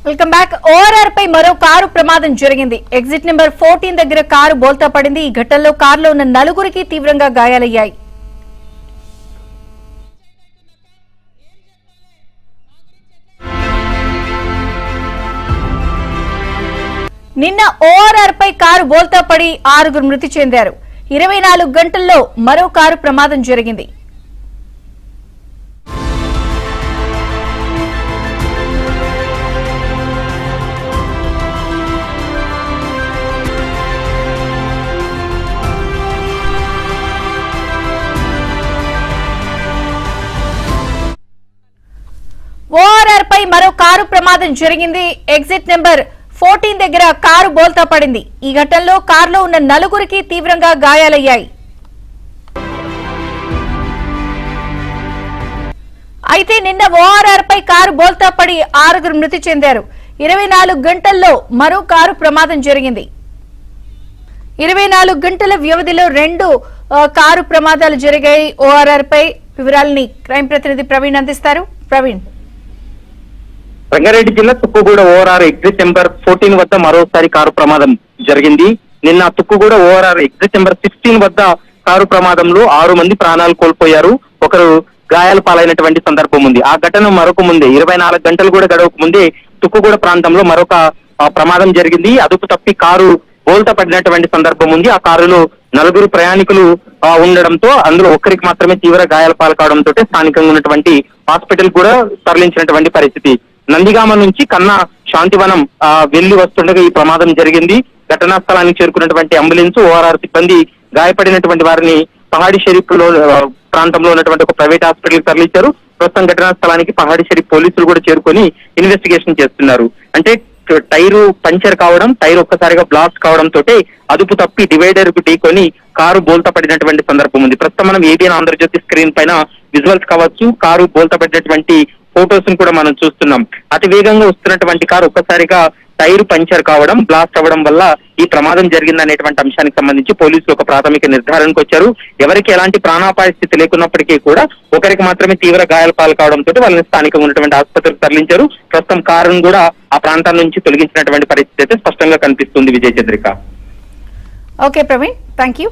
Welcome back. ORR పై మరో car ప్రమాదం జరిగింది. ఎగ్జిట్ నెంబర్ 14 దగ్గర కారు బోల్తా పడింది. ఈ ఘటనలో కారులో ఉన్న నలుగురికి తీవ్రంగా గాయాలయ్యాయి. నిన్న ఓఆర్ఆర్ పై కారు బోల్తా పడి 6 మృతి చెందారు. 24 గంటల్లో మరో కారు ప్రమాదం జరిగింది. ఓఆర్ఆర్ పై మరో కారు ప్రమాదం జరిగింది. ఎగ్జిట్ నెంబర్ 14 దగ్గర కారు బోల్తా పడింది. ఈ ఘటనలో కారులో ఉన్న నలుగురికి తీవ్రంగా గాయాలయ్యాయి. అయితే నిన్న ఓఆర్ఆర్ పై కారు బోల్తా పడి 6 మృతి చెందారు. 24 గంటల్లో మరో కారు ప్రమాదం జరిగింది. 24 గంటల వ్యవధిలో 2 కారు ప్రమాదాలు జరిగాయి. ఓఆర్ఆర్ పై వివరాలని క్రైమ్ ప్రతినిధి ప్రవీణ్ అందిస్తారు. ప్రవీణ్, రంగారెడ్డి జిల్లా తుక్కుగూడ ఓఆర్ఆర్ ఎగ్జిట్ నెంబర్ 14 వద్ద మరోసారి కారు ప్రమాదం జరిగింది. నిన్న తుక్కుగూడ ఓఆర్ఆర్ ఎగ్జిట్ నెంబర్ 16 వద్ద కారు ప్రమాదంలో 6 మంది ప్రాణాలు కోల్పోయారు. ఒకరు గాయాల పాలైనటువంటి సందర్భం ఉంది. ఆ ఘటన మరొక ముందే 24 గంటలు కూడా గడవక ముందే తుక్కుగూడ ప్రాంతంలో మరొక ప్రమాదం జరిగింది. అదుపు తప్పి కారు బోల్తా పడినటువంటి సందర్భం ఉంది. ఆ కారులో 4 ప్రయాణికులు ఉండడంతో అందులో ఒక్కరికి మాత్రమే తీవ్ర గాయాల పాలు కావడంతో స్థానికంగా ఉన్నటువంటి హాస్పిటల్ కూడా తరలించినటువంటి పరిస్థితి. నందిగామ నుంచి కన్నా శాంతివనం వెళ్లి వస్తుండగా ఈ ప్రమాదం జరిగింది. ఘటనా స్థలానికి చేరుకున్నటువంటి అంబులెన్స్ ఓఆర్ఆర్ సిబ్బంది గాయపడినటువంటి వారిని పహాడి షరీఫ్ లో ప్రాంతంలో ఉన్నటువంటి ఒక ప్రైవేట్ హాస్పిటల్ కి తరలించారు. ప్రస్తుతం ఘటనా స్థలానికి పహాడి షరీఫ్ పోలీసులు కూడా చేరుకొని ఇన్వెస్టిగేషన్ చేస్తున్నారు. అంటే టైరు పంచర్ కావడం, టైర్ ఒక్కసారిగా బ్లాస్ట్ కావడంతో అదుపు తప్పి డివైడర్ కు ఢీకొని కారు బోల్తా పడినటువంటి సందర్భం ఉంది. ప్రస్తుతం మనం ఏబిఎన్ ఆంధ్రజ్యోతి స్క్రీన్ పైన విజువల్స్ కావచ్చు, కారు బోల్తా పడినటువంటి ఫోటోస్ కూడా మనం చూస్తున్నాం. అతి వేగంగా వస్తున్నటువంటి కారు ఒక్కసారిగా టైరు పంచర్ కావడం, బ్లాస్ట్ అవ్వడం వల్ల ఈ ప్రమాదం జరిగిందనేటువంటి అంశానికి సంబంధించి పోలీసులు ఒక ప్రాథమిక నిర్ధారణకు వచ్చారు. ఎవరికి ఎలాంటి ప్రాణాపాయ స్థితి లేకున్నప్పటికీ కూడా ఒకరికి మాత్రమే తీవ్ర గాయాల పాలు కావడంతో వాళ్ళని స్థానికంగా ఉన్నటువంటి ఆసుపత్రికి తరలించారు. ప్రస్తుతం కారును కూడా ఆ ప్రాంతం నుంచి తొలగించినటువంటి పరిస్థితి అయితే స్పష్టంగా కనిపిస్తుంది. Vijaya Chandrika. Okay Praveen, thank you.